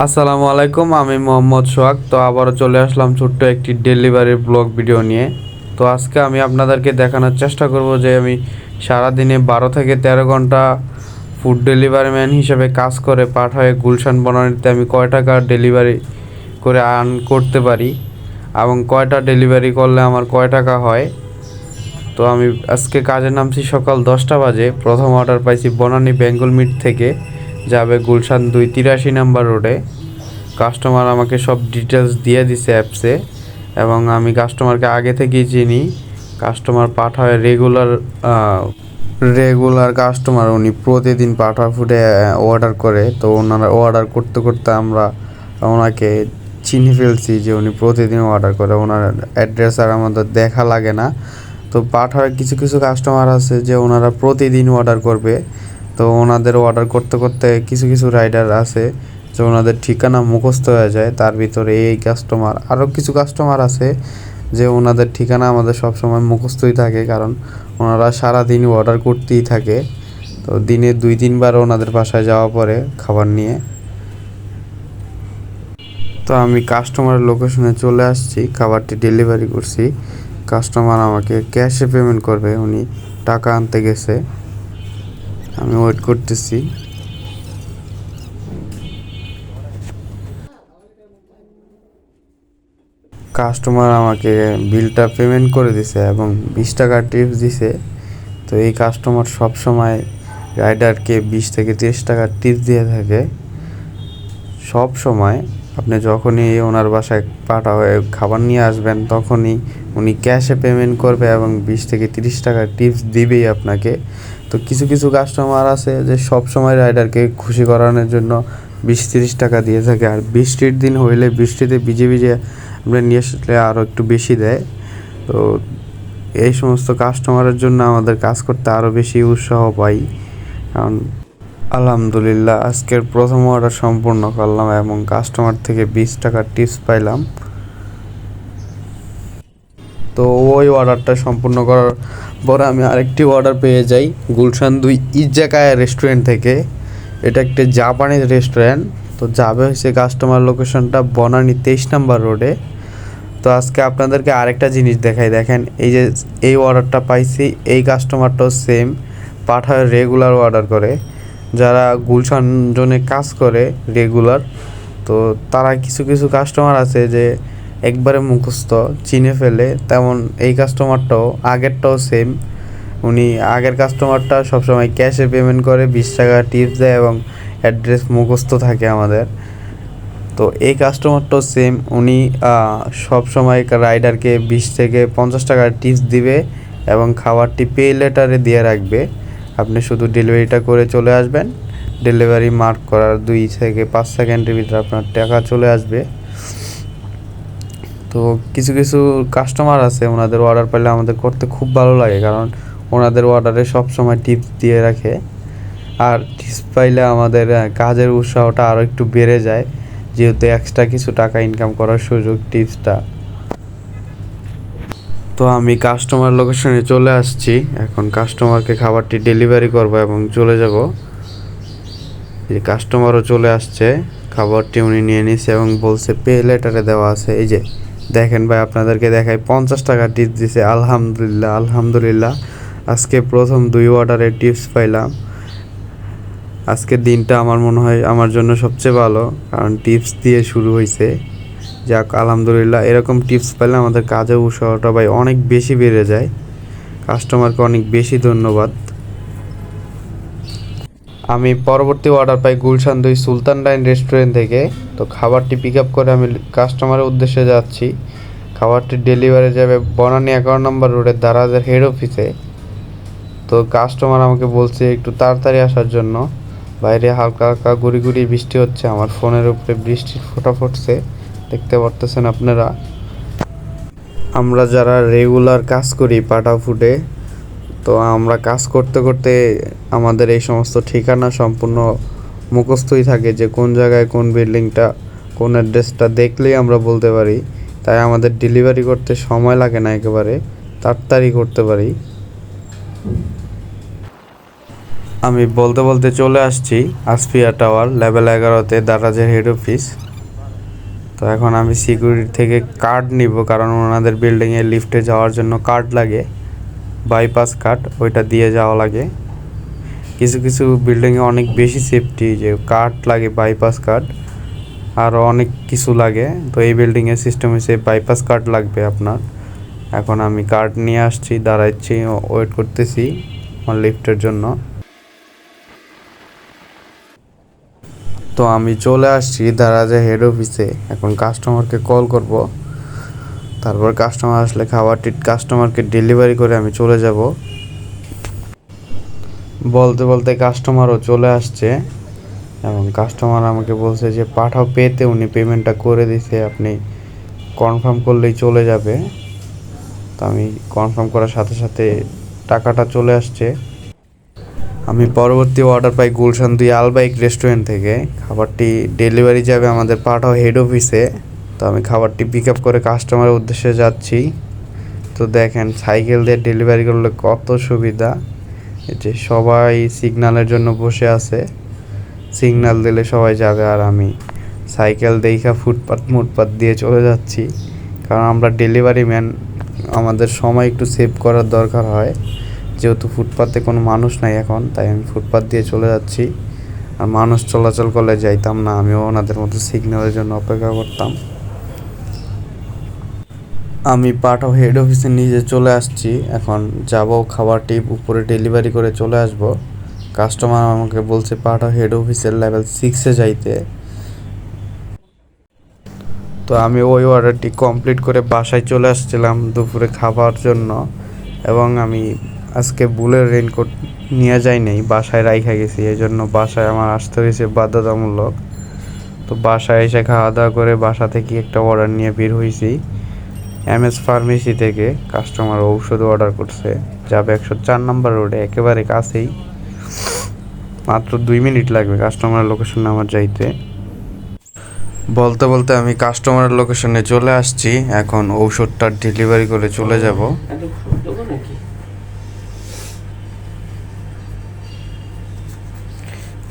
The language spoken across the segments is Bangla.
আসসালামু আলাইকুম, আমি মোহাম্মদ সোহাগ। তো আবারও চলে আসলাম ছোট্ট একটি ডেলিভারি ব্লগ ভিডিও নিয়ে। তো আজকে আমি আপনাদেরকে দেখানোর চেষ্টা করব যে আমি সারাদিনে 12 থেকে 13 ঘন্টা ফুড ডেলিভারি ম্যান হিসেবে কাজ করে পাঠায় গুলশান বনানীতে আমি কয় টাকা ডেলিভারি করে আর্ন করতে পারি এবং কয়টা ডেলিভারি করলে আমার কয় টাকা হয়। তো আমি আজকে কাজে নামছি সকাল 10টা বাজে। প্রথম অর্ডার পাইছি বনানী বেঙ্গল মিট থেকে, যাবে গুলশান 283 নাম্বার রোডে। কাস্টমার আমাকে সব ডিটেলস দিয়ে দিছে অ্যাপসে, এবং আমি কাস্টমারকে আগে থেকেই চিনি। কাস্টমার পাঠায় রেগুলার কাস্টমার, উনি প্রতিদিন পাঠা ফুডে অর্ডার করে। তো ওনারা অর্ডার করতে করতে আমরা ওনাকে চিনে ফেলছি যে উনি প্রতিদিন অর্ডার করে। ওনার অ্যাড্রেস আর আমাদের দেখা লাগে না। তো পাঠার কিছু কিছু কাস্টমার আছে যে ওনারা প্রতিদিন অর্ডার করবে। তো ওনাদের অর্ডার করতে করতে কিছু কিছু রাইডার আছে যে ওনাদের ঠিকানা মুখস্থ হয়ে যায়। তার ভিতরে এই কাস্টমার, আরও কিছু কাস্টমার আছে যে ওনাদের ঠিকানা আমাদের সবসময় মুখস্থই থাকে, কারণ ওনারা সারাদিন অর্ডার করতেই থাকে। তো দিনে 2-3 বার ওনাদের বাসায় যাওয়া পরে খাবার নিয়ে। তো আমি কাস্টমারের লোকেশনে চলে আসছি, খাবারটি ডেলিভারি করছি। কাস্টমার আমাকে ক্যাশে পেমেন্ট করবে, উনি টাকা আনতে গেছে। আমি ওয়েট করতেছি। কাস্টমার আমাকে বিলটা পেমেন্ট করে দিছে এবং 20 টাকা টিপস দিছে। তো এই কাস্টমার সব সময় রাইডারকে 20 থেকে 30 টাকা টিপস দিয়ে থাকে সব সময়। আপনি যখনই ওনার বাসায় খাবার নিয়ে আসবেন তখনই উনি ক্যাশে পেমেন্ট করবে এবং 20 থেকে 30 টাকা টিপস দিবেই আপনাকে। তো কিছু কিছু কাস্টমার আছে যে সব সময় রাইডারকে খুশি করানোর জন্য 20-30 টাকা দিয়ে থাকে, আর বৃষ্টির দিন হইলে বৃষ্টিতে ভিজে ভিজে আমরা নিয়ে আসলে আরও একটু বেশি দেয়। তো এই সমস্ত কাস্টমারের জন্য আমাদের কাজ করতে আরও বেশি উৎসাহ পাই। কারণ আলহামদুলিল্লাহ আজকের প্রথম অর্ডার সম্পূর্ণ করলাম এবং কাস্টমার থেকে 20 টাকা টিপস পাইলাম। তো ওই অর্ডারটা সম্পূর্ণ করার পরে আমি আরেকটি অর্ডার পেয়ে যাই গুলশান 2 ইজাকায়া রেস্টুরেন্ট থেকে। এটা একটি জাপানিজ রেস্টুরেন্ট। তো যাবে হচ্ছে কাস্টমার লোকেশনটা বনানী 23 নাম্বার রোডে। তো আজকে আপনাদেরকে আরেকটা জিনিস দেখাই, দেখেন এই যে এই অর্ডারটা পাইছি, এই কাস্টমারটাও সেম পাঠায় রেগুলার অর্ডার করে। যারা গুলশান জোনে কাজ করে রেগুলার, তো তারা কিছু কিছু কাস্টমার আছে যে একবারে মুখস্থ চিনে ফেলে, তেমন এই কাস্টমারটাও আগেরটাও সেম। উনি আগের কাস্টমারটা সবসময় ক্যাশে পেমেন্ট করে, 20 টাকা টিপস দেয় এবং অ্যাড্রেস মুখস্থ থাকে আমাদের। তো এই কাস্টমারটাও সেম, উনি সব সময় রাইডারকে 20 থেকে 50 টাকার টিপস দিবে এবং খাবারটি পে লেটারে দিয়ে রাখবে। আপনি শুধু ডেলিভারিটা করে চলে আসবেন। ডেলিভারি মার্ক করার 2 থেকে 5 সেকেন্ডের ভিতরে আপনার টাকা চলে আসবে। তো কিছু কিছু কাস্টমার আছে ওনাদের অর্ডার পেলে আমাদের করতে খুব ভালো লাগে, কারণ ওনাদের অর্ডারে সব সময় টিপস দিয়ে রাখে। আর টিপস পাইলে আমাদের কাজের উৎসাহটা আরও একটু বেড়ে যায়, যেহেতু এক্সট্রা কিছু টাকা ইনকাম করার সুযোগ টিপসটা। তো আমি কাস্টমার লোকেশনে চলে আসছি, এখন কাস্টমারকে খাবারটি ডেলিভারি করব এবং চলে যাব। এই কাস্টমারও চলে আসছে, খাবারটি উনি নিয়ে নিছে এবং বলছে পে লেটারে দেওয়া আছে। এই যে দেখেন ভাই, আপনাদেরকে দেখাই, 50 টাকা টিপস দিছে। আলহামদুলিল্লাহ আলহামদুলিল্লাহ, আজকে প্রথম 2 অর্ডারে টিপস পাইলাম। আজকের দিনটা আমার মনে হয় আমার জন্য সবচেয়ে ভালো, কারণ টিপস দিয়ে শুরু হয়েছে। যাক আলহামদুলিল্লাহ, এরকম টিপস পেলে আমাদের কাজের উৎসাহটা ভাই অনেক বেশি বেড়ে যায়। কাস্টমারকে অনেক বেশি ধন্যবাদ। আমি পরবর্তী অর্ডার পাই গুলশান 2 সুলতান ডাইন রেস্টুরেন্ট থেকে। তো খাবারটি পিক আপ করে আমি কাস্টমারের উদ্দেশ্যে যাচ্ছি। খাবারটি ডেলিভারি যাবে বনানী 11 নম্বর রোডের দারাজের হেড অফিসে। তো কাস্টমার আমাকে বলছে একটু তাড়াতাড়ি আসার জন্য। বাইরে হালকা হালকা গুড়ি গুড়ি বৃষ্টি হচ্ছে, আমার ফোনের উপরে বৃষ্টির ফোঁটা পড়ছে, দেখতে পারতেছেন আপনারা। আমরা যারা রেগুলার কাজ করি পাটা ফুডে, তো আমরা কাজ করতে করতে আমাদের এই সমস্ত ঠিকানা সম্পূর্ণ মুখস্থই থাকে, যে কোন জায়গায় কোন বিল্ডিংটা, কোন অ্যাড্রেসটা দেখলেই আমরা বলতে পারি। তাই আমাদের ডেলিভারি করতে সময় লাগে না, একেবারে তাড়াতাড়ি করতে পারি। আমি বলতে বলতে চলে আসছি Asfia tower level 11-তে দারাজের head office. তো এখন আমি সিকিউরিটি থেকে কার্ড নিব, কারণ ওনাদের বিল্ডিংয়ে লিফটে যাওয়ার জন্য কার্ড লাগে, বাইপাস কার্ড, ওইটা দিয়ে যাওয়া লাগে। কিছু কিছু বিল্ডিংয়ে অনেক বেশি সেফটি, যে কার্ড লাগে, বাইপাস কার্ড, আরও অনেক কিছু লাগে। তো এই বিল্ডিংয়ের সিস্টেম হচ্ছে বাইপাস কার্ড লাগবে আপনার। এখন আমি কার্ড নিয়ে আসছি, দাঁড়াচ্ছি, ওয়েট করতেছি আমার লিফটের জন্য। তো আমি চলে আসছি দারাজের হেড অফিসে। এখন কাস্টমারকে কল করব, তারপর কাস্টমার আসলে খাবারটি কাস্টমারকে ডেলিভারি করে আমি চলে যাব। বলতে বলতে কাস্টমারও চলে আসছে এবং কাস্টমার আমাকে বলছে যে পাঠাও পেতে, উনি পেমেন্টটা করে দিছে, আপনি কনফার্ম করলেই চলে যাবে। তো আমি কনফার্ম করার সাথে সাথে টাকাটা চলে আসছে। আমি পরবর্তী অর্ডার পাই গুলশান 2 আলবাইক রেস্টুরেন্ট থেকে। খাবারটি ডেলিভারি যাবে আমাদের পাঠাও হেড অফিসে। তো আমি খাবারটি পিক আপ করে কাস্টমারের উদ্দেশ্যে যাচ্ছি। তো দেখেন সাইকেল দিয়ে ডেলিভারি করলে কত সুবিধা, যে সবাই সিগন্যালের জন্য বসে আছে, সিগন্যাল দিলে সবাই যাবে, আর আমি সাইকেল দেখা ফুটপাত দিয়ে চলে যাচ্ছি। কারণ আমরা ডেলিভারি ম্যান, আমাদের সময় একটু সেভ করার দরকার হয়, যেহেতু ফুটপাতে কোনো মানুষ নাই এখন, তাই আমি ফুটপাত দিয়ে চলে যাচ্ছি। আর মানুষ চলাচল করলে যাইতাম না, আমিও ওনাদের মতো সিগন্যালের জন্য অপেক্ষা করতাম। আমি পাঠাও হেড অফিসের নিচে চলে আসছি। এখন যাব খাবারটি উপরে ডেলিভারি করে চলে আসব। কাস্টমার আমাকে বলছে পাঠাও হেড অফিসের লেভেল 6-এ যাইতে। তো আমি ওই অর্ডারটি কমপ্লিট করে বাসায় চলে আসছিলাম দুপুরে খাবার জন্য, এবং আমি আজকে বুলের রেইনকোট নিয়ে যাই নাই, বাসায় রাইখা গেছি, এই জন্য বাসায় আমার আসতে হয়েছে বাধ্যতামূলক। তো বাসায় এসে খাওয়া দাওয়া করে বাসা থেকে একটা অর্ডার নিয়ে বের হয়েছি MS ফার্মেসি থেকে। কাস্টমার ঔষধ অর্ডার করছে, যাবে 104 নম্বর রোডে, একেবারে কাছেই, মাত্র 2 মিনিট লাগবে কাস্টমারের লোকেশনে আমার যাইতে। বলতে বলতে আমি কাস্টমারের লোকেশনে চলে আসছি। এখন ঔষধটা ডেলিভারি করে চলে যাব।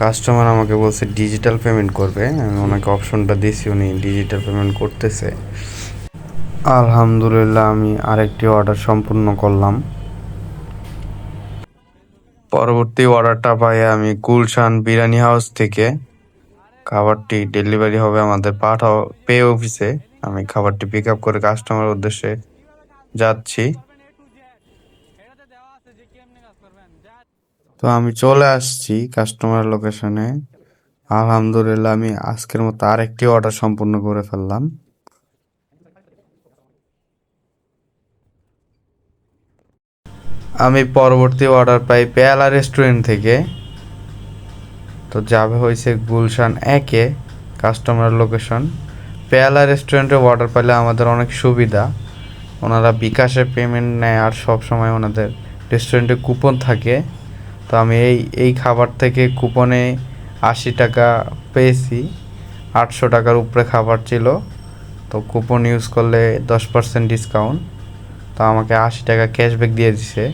কাস্টমার আমাকে বলছে ডিজিটাল পেমেন্ট করবে, আমি ওনাকে অপশনটা দিয়েছি, উনি ডিজিটাল পেমেন্ট করতেছে। আলহামদুলিল্লাহ, আমি আরেকটি অর্ডার সম্পূর্ণ করলাম। পরবর্তী অর্ডারটা পাই আমি গুলশান বিরিয়ানি হাউস থেকে। খাবারটি ডেলিভারি হবে আমাদের পাঠাও পে অফিসে। আমি খাবারটি পিক আপ করে কাস্টমার উদ্দেশ্যে যাচ্ছি। তো আমি চলে আসছি কাস্টমার লোকেশনে। আলহামদুলিল্লাহ, আমি আজকের মতো আরেকটি অর্ডার সম্পূর্ণ করে ফেললাম। আমি পরবর্তী অর্ডার পাই পেয়ালা রেস্টুরেন্ট থেকে। তো যাবে হয়েছে গুলশান 1-এ, কাস্টমার লোকেশন। পেয়ালা রেস্টুরেন্টে অর্ডার পাইলে আমাদের অনেক সুবিধা, ওনারা বিকাশে পেমেন্ট নেয়, আর সব সময় ওনাদের রেস্টুরেন্টে কুপন থাকে। তো আমি এই খাবার থেকে কুপনে 80 টাকা পেয়েছি, 800 টাকার উপরে খাবার ছিল। তো কুপন ইউজ করলে 10% ডিসকাউন্ট, তো আমাকে 80 টাকা ক্যাশব্যাক দিয়ে দিছে।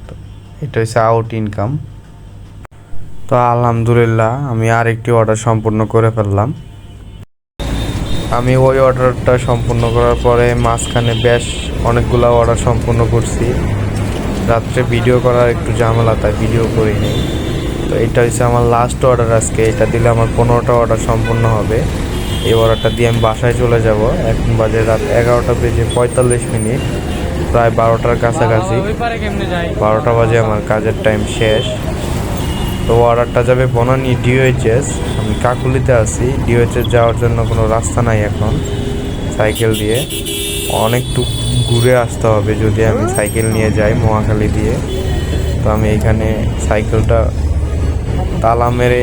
তো এটা হচ্ছে আউট ইনকাম। তো আলহামদুলিল্লাহ, আমি আরেকটি অর্ডার সম্পূর্ণ করে ফেললাম। আমি ওই অর্ডারটা সম্পূর্ণ করার পরে মাঝখানে বেশ অনেকগুলো অর্ডার সম্পূর্ণ করছি। রাত্রে ভিডিও করার একটু ঝামেলা, তাই ভিডিও করিনি। তো এটা হচ্ছে আমার লাস্ট অর্ডার আজকে, এটা দিলে আমার 15টা অর্ডার সম্পূর্ণ হবে। এই অর্ডারটা দিয়ে আমি বাসায় চলে যাব। এখন বাজে রাত 11:45, প্রায় 12টার কাছাকাছি। 12টা বাজে আমার কাজের টাইম শেষ। তো অর্ডারটা যাবে বনানী DOHS। আমি কাকুলিতে আছি, DOHS যাওয়ার জন্য কোনো রাস্তা নাই এখন, সাইকেল দিয়ে অনেকটু ঘুরে আসতে হবে যদি আমি সাইকেল নিয়ে যাই মহাখালী দিয়ে। তো আমি এইখানে সাইকেলটা তালা মেরে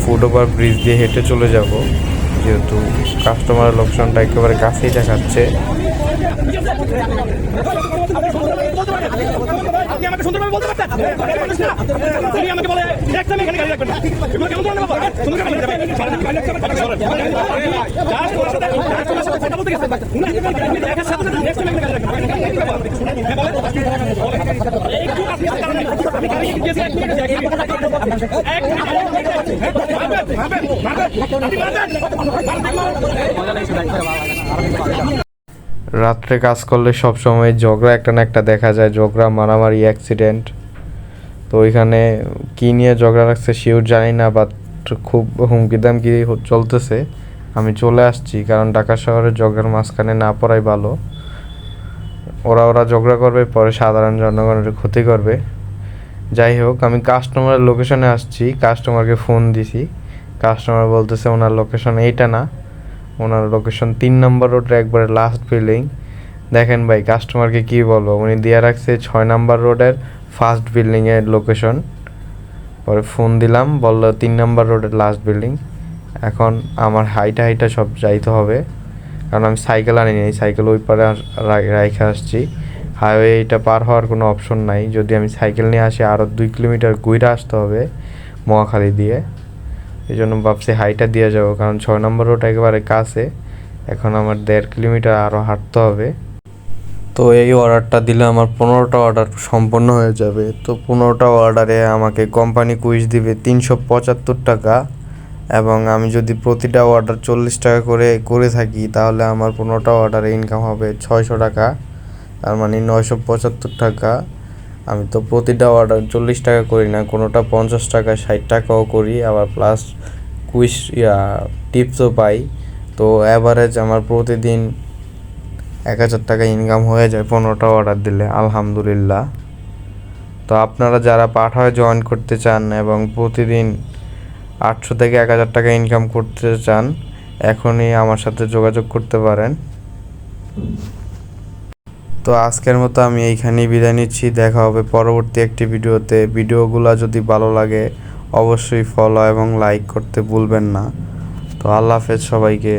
ফুটওভার ব্রিজ দিয়ে হেঁটে চলে যাব, যেহেতু কাস্টমারের লোকেশনটা একেবারে কাছেই দেখাচ্ছে। রাত্রে কাজ করলে সব সময় ঝগড়া একটা না একটা দেখা যায়, ঝগড়া মারামারি অ্যাক্সিডেন্ট। তো ওইখানে কী নিয়ে ঝগড়া রাখছে শিওর জানি না, বাট খুব হুমকি দামকি চলতেছে। আমি চলে আসছি, কারণ ঢাকা শহরে ঝগড়ার মাঝখানে না পড়াই ভালো। ওরা ঝগড়া করবে, পরে সাধারণ জনগণের ক্ষতি করবে। যাই হোক, আমি কাস্টমারের লোকেশনে আসছি, কাস্টমারকে ফোন দিছি। কাস্টমার বলতেছে ওনার লোকেশন এইটা না, ওনার লোকেশন 3 নম্বর রোডের একবারে লাস্ট বিল্ডিং। দেখেন ভাই, কাস্টমারকে কী বলবো, উনি দিয়ে রাখছে 6 নম্বর রোডের ফার্স্ট বিল্ডিংয়ের লোকেশন। পরে ফোন দিলাম, বললো 3 নম্বর রোডের লাস্ট বিল্ডিং। এখন আমার হাইটা সব যাইতে হবে, কারণ আমি সাইকেল আনিনি, সাইকেল ওই পারে রাইখে আসছি। হাইওয়ে এটা পার হওয়ার কোনো অপশন নাই, যদি আমি সাইকেল নিয়ে আসি আরও 2 কিলোমিটার ঘুরে আসতে হবে মহাখালী দিয়ে। এই জন্য ভাবছি হাইটা দিয়ে যাবো, কারণ 6 নম্বর রোড একেবারে কাছে। এখন আমার 1.5 কিলোমিটার আরও হাঁটতে হবে। তো এই অর্ডারটা দিলে আমার 15টা অর্ডার সম্পন্ন হয়ে যাবে। তো 15টা অর্ডারে আমাকে কোম্পানি কুইজ দিবে 375 টাকা, এবং আমি যদি প্রতিটা অর্ডার 40 টাকা করে থাকি, তাহলে আমার 15টা অর্ডারে ইনকাম হবে 600 টাকা, তার মানে 975 টাকা। আমি তো প্রতিটা অর্ডার 40 টাকা করি না, কোনোটা 50 টাকা 60 টাকাও করি, আবার প্লাস কুইজ টিপসও পাই। তো অ্যাভারেজ আমার প্রতিদিন 1000 টাকা ইনকাম হয়ে যায় 15টা অর্ডার দিলে, আলহামদুলিল্লাহ। তো আপনারা যারা পাঠায় জয়েন করতে চান এবং প্রতিদিন 800 থেকে 1000 টাকা ইনকাম করতে চান, এখনই আমার সাথে যোগাযোগ করতে পারেন। তো আজকের মতো আমি এইখানেই বিদায় নিচ্ছি, দেখা হবে পরবর্তী একটি ভিডিওতে। ভিডিওগুলো যদি ভালো লাগে অবশ্যই ফলো এবং লাইক করতে ভুলবেন না। তো আল্লাহ হাফেজ সবাইকে।